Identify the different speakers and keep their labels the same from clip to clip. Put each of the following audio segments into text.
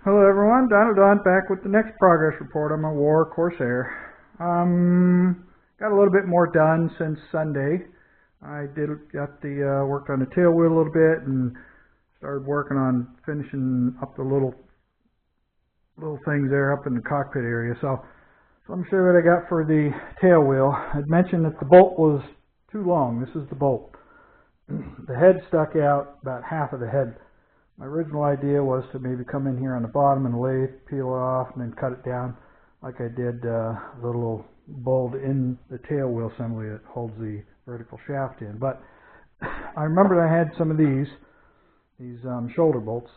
Speaker 1: Hello everyone, Don back with the next progress report on my war Corsair. Got a little bit more done since Sunday. I worked on the tailwheel a little bit and started working on finishing up the little things there up in the cockpit area. So let me show you what I got for the tailwheel. I'd mentioned that the bolt was too long. This is the bolt. The head stuck out about half of the head. My original idea was to maybe come in here on the bottom and lathe, peel it off, and then cut it down like I did the little bolt in the tailwheel assembly that holds the vertical shaft in. But I remembered I had some of these shoulder bolts,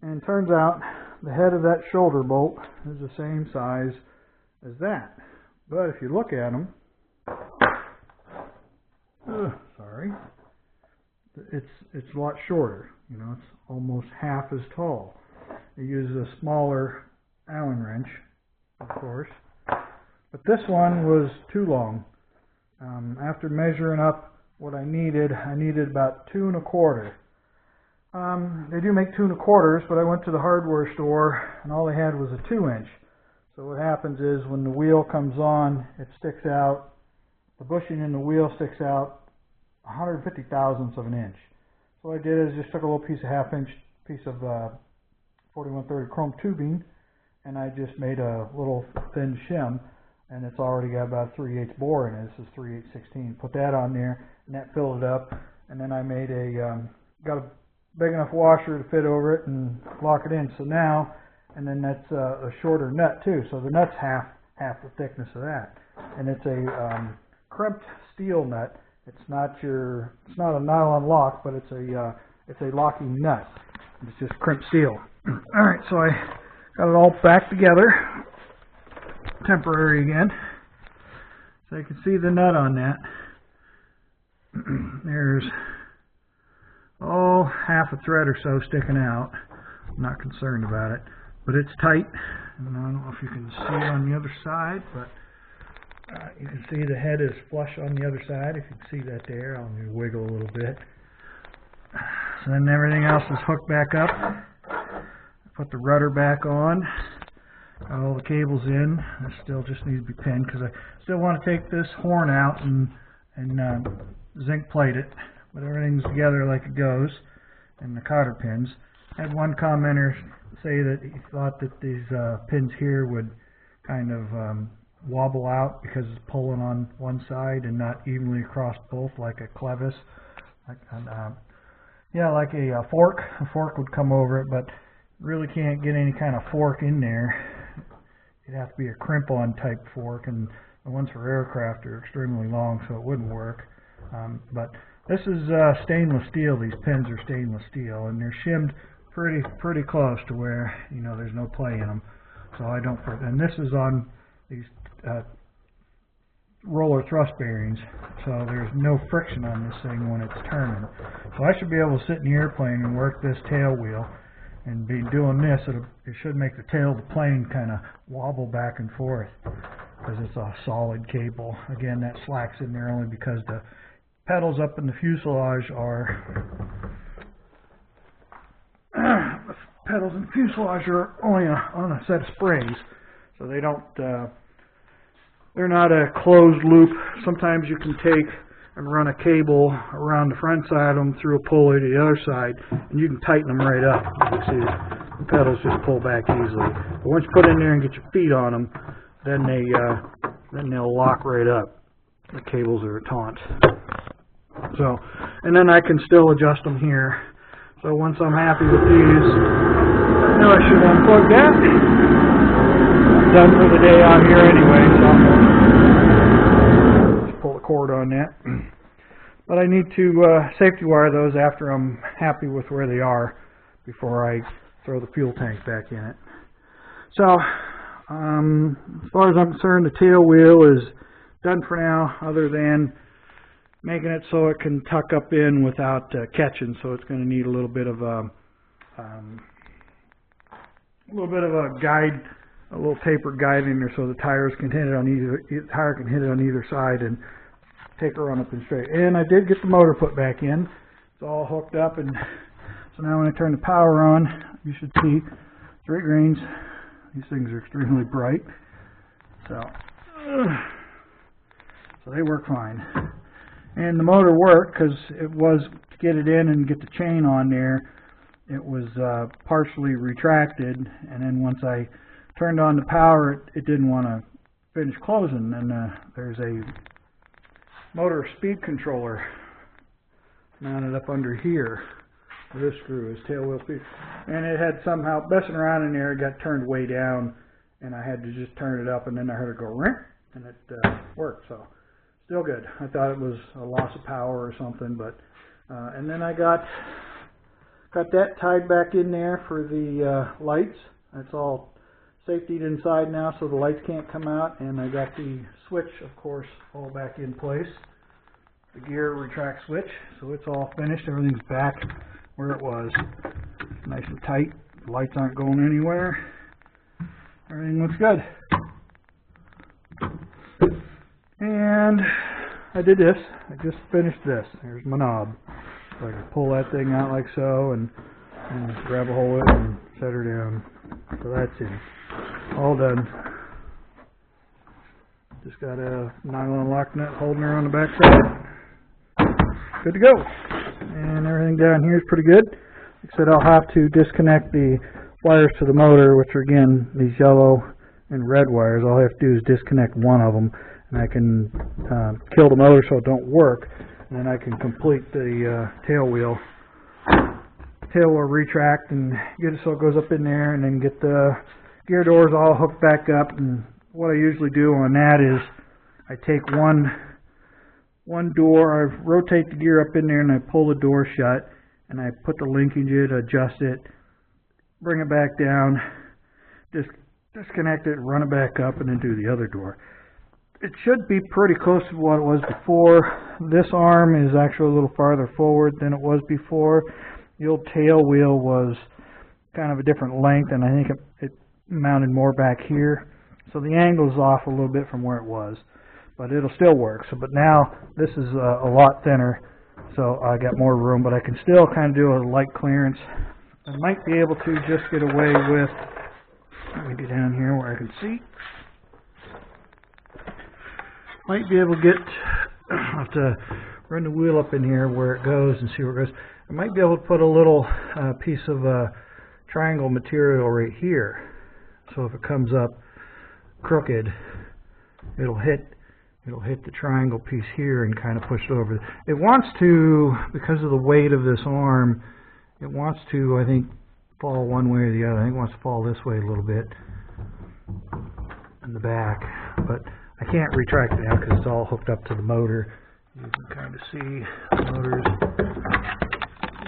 Speaker 1: and it turns out the head of that shoulder bolt is the same size as that. But if you look at them, it's a lot shorter. You know, it's almost half as tall. It uses a smaller Allen wrench, of course, but this one was too long. After measuring up what I needed about 2 1/4. They do make 2 1/4, but I went to the hardware store and all they had was a 2-inch. So what happens is when the wheel comes on, it sticks out. The bushing in the wheel sticks out 150 thousandths of an inch. So what I did is just took a little piece of 1/2 inch piece of 4130 chrome tubing, and I just made a little thin shim, and it's already got about 3/8 bore in it. This is 3/8/16. Put that on there, and that filled it up. And then I made got a big enough washer to fit over it and lock it in. So now, and then that's a shorter nut too. So the nut's half the thickness of that, and it's a crimped steel nut. It's not a nylon lock, but it's a locking nut. It's just crimped steel. All right, so I got it all back together, temporary again. So you can see the nut on that. There's half a thread or so sticking out. I'm not concerned about it, but it's tight. And I don't know if you can see it on the other side, but you can see the head is flush on the other side. If you can see that there, I'll wiggle a little bit. So then everything else is hooked back up. Put the rudder back on. Got all the cables in. It still just needs to be pinned because I still want to take this horn out and zinc plate it. But everything's together like it goes, and the cotter pins. I had one commenter say that he thought that these pins here would kind of wobble out because it's pulling on one side and not evenly across both, like a clevis, like a fork. A fork would come over it, but really can't get any kind of fork in there. It'd have to be a crimp-on type fork, and the ones for aircraft are extremely long, so it wouldn't work. But this is stainless steel. These pins are stainless steel, and they're shimmed pretty close to where there's no play in them. So I don't. And this is on these roller thrust bearings, so there's no friction on this thing when it's turning. So I should be able to sit in the airplane and work this tail wheel, and be doing this. It should make the tail of the plane kind of wobble back and forth because it's a solid cable. Again, that slack's in there only because the pedals up in the fuselage are only on a set of sprays, so they don't. They're not a closed loop. Sometimes you can take and run a cable around the front side of them through a pulley to the other side, and you can tighten them right up. You see the pedals just pull back easily. But once you put in there and get your feet on them, then they'll lock right up. The cables are a taunt. So, and then I can still adjust them here. So once I'm happy with these, I know I should unplug that. I'm done for the day out here anyway, so I'm going to just pull the cord on that. But I need to safety wire those after I'm happy with where they are before I throw the fuel tank back in it. So, as far as I'm concerned, the tail wheel is done for now, other than making it so it can tuck up in without catching. So it's going to need a little bit of a guide, a little tapered guide in there, so the tires can hit it on either side and take her on up and straight. And I did get the motor put back in. It's all hooked up, and so now when I turn the power on, you should see straight grains. These things are extremely bright, so they work fine. And the motor worked because it was, to get it in and get the chain on there, it was partially retracted, and then once I turned on the power, it didn't want to finish closing. And there's a motor speed controller mounted up under here. This screw is tailwheel speed, and it had somehow, messing around in there, it got turned way down, and I had to just turn it up, and then I heard it go ring, and it worked. So still good. I thought it was a loss of power or something, but and then I got that tied back in there for the lights. That's all safetied inside now, so the lights can't come out, and I got the switch, of course, all back in place. The gear retract switch, so it's all finished. Everything's back where it was. Nice and tight. The lights aren't going anywhere. Everything looks good. And I did this. I just finished this. Here's my knob. So I can pull that thing out like so and grab a hold of it and set her down. So that's it. All done. Just got a nylon lock nut holding her on the back side. Good to go. And everything down here is pretty good. Like I said, I'll have to disconnect the wires to the motor, which are again these yellow and red wires. All I have to do is disconnect one of them, and I can kill the motor so it don't work, and then I can complete the tailwheel retract and get it so it goes up in there, and then get the gear doors all hooked back up. And what I usually do on that is I take one door, I rotate the gear up in there, and I pull the door shut, and I put the linkage in, adjust it, bring it back down, disconnect it, run it back up, and then do the other door. It should be pretty close to what it was before. This arm is actually a little farther forward than it was before. The old tail wheel was kind of a different length, and I think it mounted more back here. So the angle's off a little bit from where it was, but it'll still work. So, but now this is a lot thinner, so I got more room, but I can still kind of do a light clearance. I might be able to just get away with, let me get down here where I can see. Might be able to get, I'll have to run the wheel up in here where it goes and see where it goes. I might be able to put a little piece of triangle material right here. So if it comes up crooked, it'll hit the triangle piece here and kind of push it over. It wants to, because of the weight of this arm, it wants to, I think, fall one way or the other. I think it wants to fall this way a little bit in the back, but I can't retract it now because it's all hooked up to the motor. You can kind of see the motor's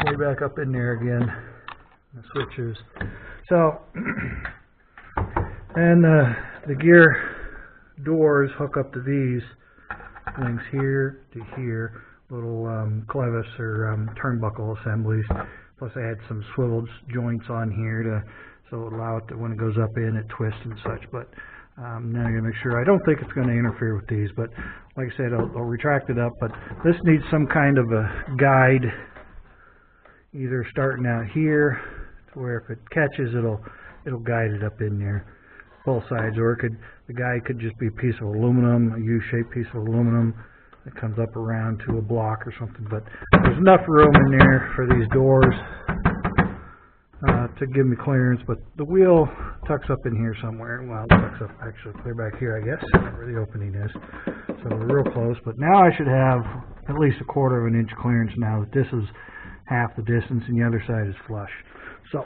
Speaker 1: way back up in there again, the switches. So, and the gear doors hook up to these things here to here, little clevis or turnbuckle assemblies. Plus I had some swivel joints on here so it allow it to, when it goes up in, it twists and such. But now I'm going to make sure. I don't think it's going to interfere with these, but like I said, I'll retract it up. But this needs some kind of a guide, either starting out here to where if it catches, it'll guide it up in there, both sides, or the guide could just be a piece of aluminum, a U-shaped piece of aluminum that comes up around to a block or something. But there's enough room in there for these doors to give me clearance. But the wheel tucks up in here somewhere. Well, it tucks up actually clear back here, I guess, where the opening is. So we're real close. But now I should have at least 1/4 of an inch clearance now that this is half the distance and the other side is flush. So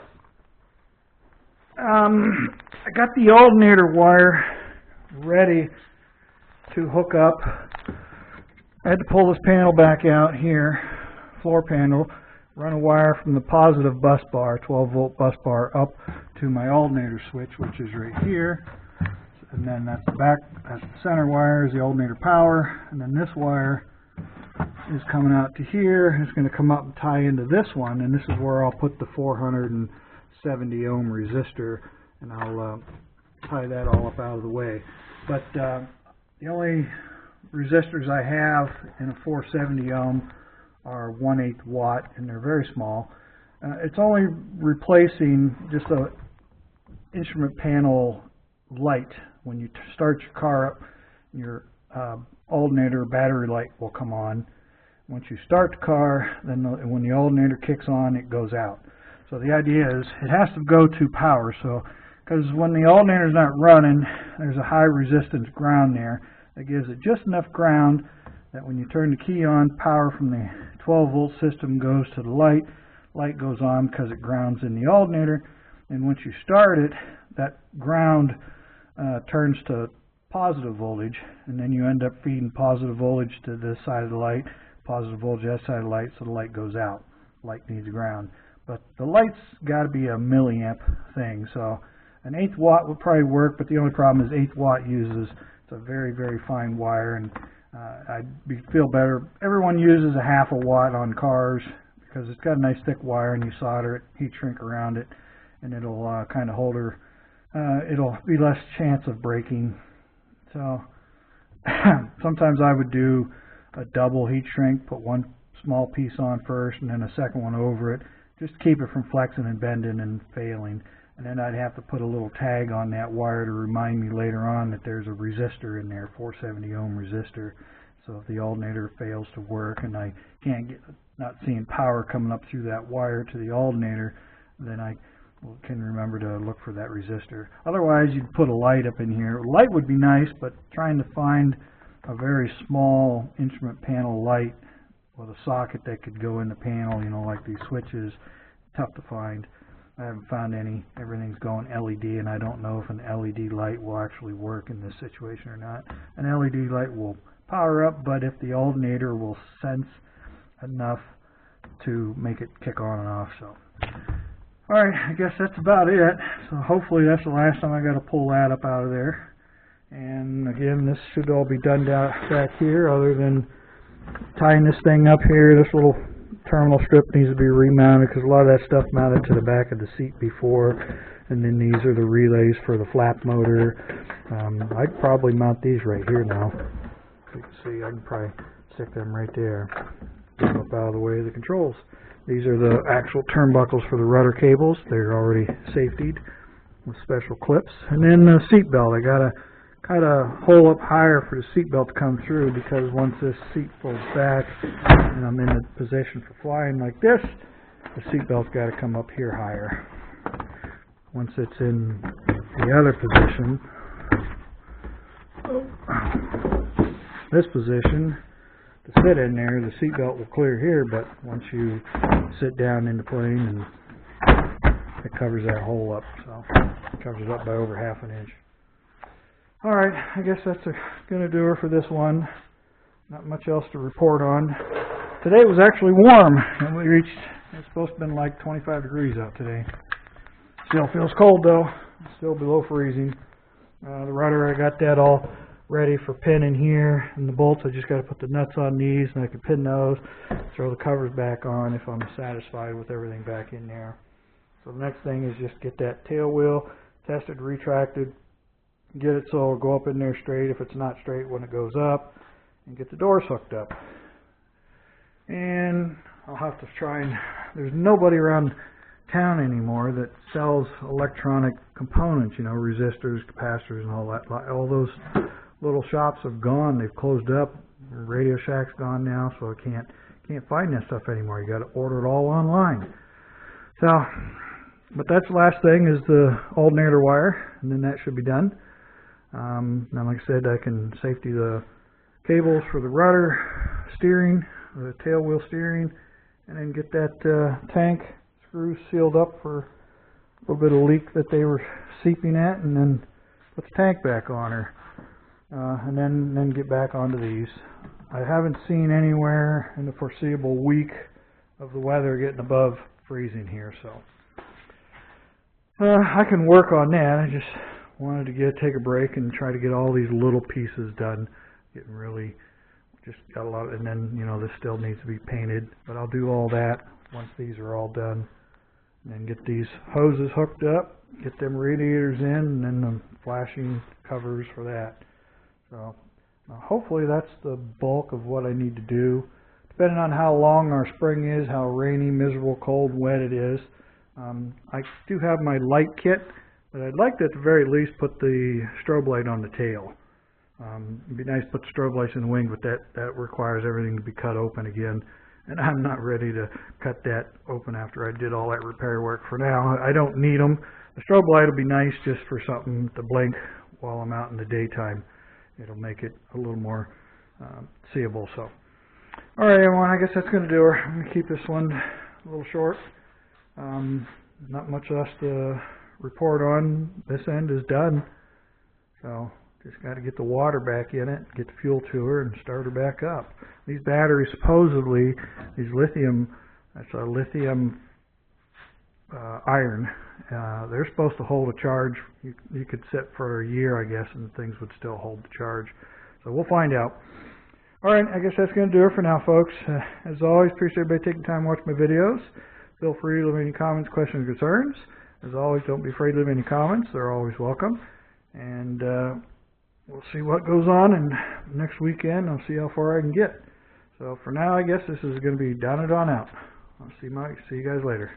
Speaker 1: I got the alternator wire ready to hook up. I had to pull this panel back out here, floor panel, run a wire from the positive bus bar, 12-volt bus bar, up to my alternator switch, which is right here. And then that's the center wire is the alternator power, and then this wire is coming out to here. It's going to come up and tie into this one, and this is where I'll put the 470 ohm resistor, and I'll tie that all up out of the way. But the only resistors I have in a 470 ohm are 1/8 watt, and they're very small. It's only replacing just instrument panel light. When you start your car up, your alternator battery light will come on. Once you start the car, then when the alternator kicks on, it goes out. So the idea is it has to go to power. So because when the alternator is not running, there's a high resistance ground there that gives it just enough ground that when you turn the key on, power from the 12-volt system goes to the light. Light goes on because it grounds in the alternator. And once you start it, that ground turns to positive voltage, and then you end up feeding positive voltage to this side of the light, positive voltage to that side of the light, so the light goes out. Light needs ground. But the light's got to be a milliamp thing, so an 1/8 watt would probably work, but the only problem is 1/8 watt it's a very, very fine wire, and I'd feel better. Everyone uses a 1/2 watt on cars because it's got a nice thick wire, and you solder it, heat shrink around it, and it'll kind of hold her. It'll be less chance of breaking. So sometimes I would do a double heat shrink, put one small piece on first and then a second one over it, just to keep it from flexing and bending and failing. And then I'd have to put a little tag on that wire to remind me later on that there's a resistor in there, 470 ohm resistor. So if the alternator fails to work and I not seeing power coming up through that wire to the alternator, then I can remember to look for that resistor. Otherwise, you'd put a light up in here. Light would be nice, but trying to find a very small instrument panel light with a socket that could go in the panel, like these switches, tough to find. I haven't found any. Everything's going LED, and I don't know if an LED light will actually work in this situation or not. An LED light will power up, but if the alternator will sense enough to make it kick on and off. So, alright, I guess that's about it. So hopefully that's the last time I got to pull that up out of there. And again, this should all be done back here, other than tying this thing up here. This little terminal strip needs to be remounted because a lot of that stuff mounted to the back of the seat before, and then these are the relays for the flap motor. I'd probably mount these right here now. As you can see, I can probably stick them right there. Get them up out of the way of the controls. These are the actual turnbuckles for the rudder cables. They're already safetied with special clips. And then the seat belt. I got to kind of hole up higher for the seat belt to come through, because once this seat folds back and I'm in a position for flying like this, the seat belt's got to come up here higher. Once it's in the other position, this position, to sit in there, the seat belt will clear here, but once you sit down in the plane, and it covers that hole up, so it covers it up by over 1/2 inch. Alright, I guess that's going to do her for this one. Not much else to report on. Today was actually warm, and it's supposed to have been like 25 degrees out today. Still feels cold though, still below freezing. The rudder, I got that all ready for pinning here, and the bolts, I just got to put the nuts on these, and I can pin those, throw the covers back on if I'm satisfied with everything back in there. So the next thing is just get that tail wheel tested, retracted, get it so it'll go up in there straight if it's not straight when it goes up, and get the doors hooked up. And I'll have to try and, there's nobody around town anymore that sells electronic components, resistors, capacitors, and all that. All those little shops have gone. They've closed up. Radio Shack's gone now, so I can't find that stuff anymore. You got to order it all online. So, but that's the last thing is the alternator wire, and then that should be done. Now, like I said, I can safety the cables for the rudder steering, the tail wheel steering, and then get that tank screw sealed up for a little bit of leak that they were seeping at, and then put the tank back on her, and then get back onto these. I haven't seen anywhere in the foreseeable week of the weather getting above freezing here, so I can work on that. I just wanted to take a break and try to get all these little pieces done. Getting really, just got a lot, and then this still needs to be painted, but I'll do all that once these are all done. And then get these hoses hooked up, get them radiators in, and then the flashing covers for that. So hopefully that's the bulk of what I need to do. Depending on how long our spring is, how rainy, miserable, cold, wet it is. I do have my light kit But I'd like to at the very least put the strobe light on the tail. It'd be nice to put the strobe lights in the wing, but that requires everything to be cut open again. And I'm not ready to cut that open after I did all that repair work for now. I don't need them. The strobe light will be nice just for something to blink while I'm out in the daytime. It'll make it a little more seeable. So, all right, everyone, I guess that's going to do her. I'm going to keep this one a little short. Not much else to report on. This end is done. So, just got to get the water back in it, get the fuel to her, and start her back up. These batteries, supposedly, these lithium, that's a lithium iron. They're supposed to hold a charge. You could sit for a year, I guess, and things would still hold the charge. So we'll find out. All right, I guess that's going to do it for now, folks. As always, appreciate everybody taking time to watch my videos. Feel free to leave any comments, questions, or concerns. As always, don't be afraid to leave any comments. They're always welcome. And we'll see what goes on, and next weekend I'll see how far I can get. So for now, I guess this is going to be down and on out. I'll see you guys later.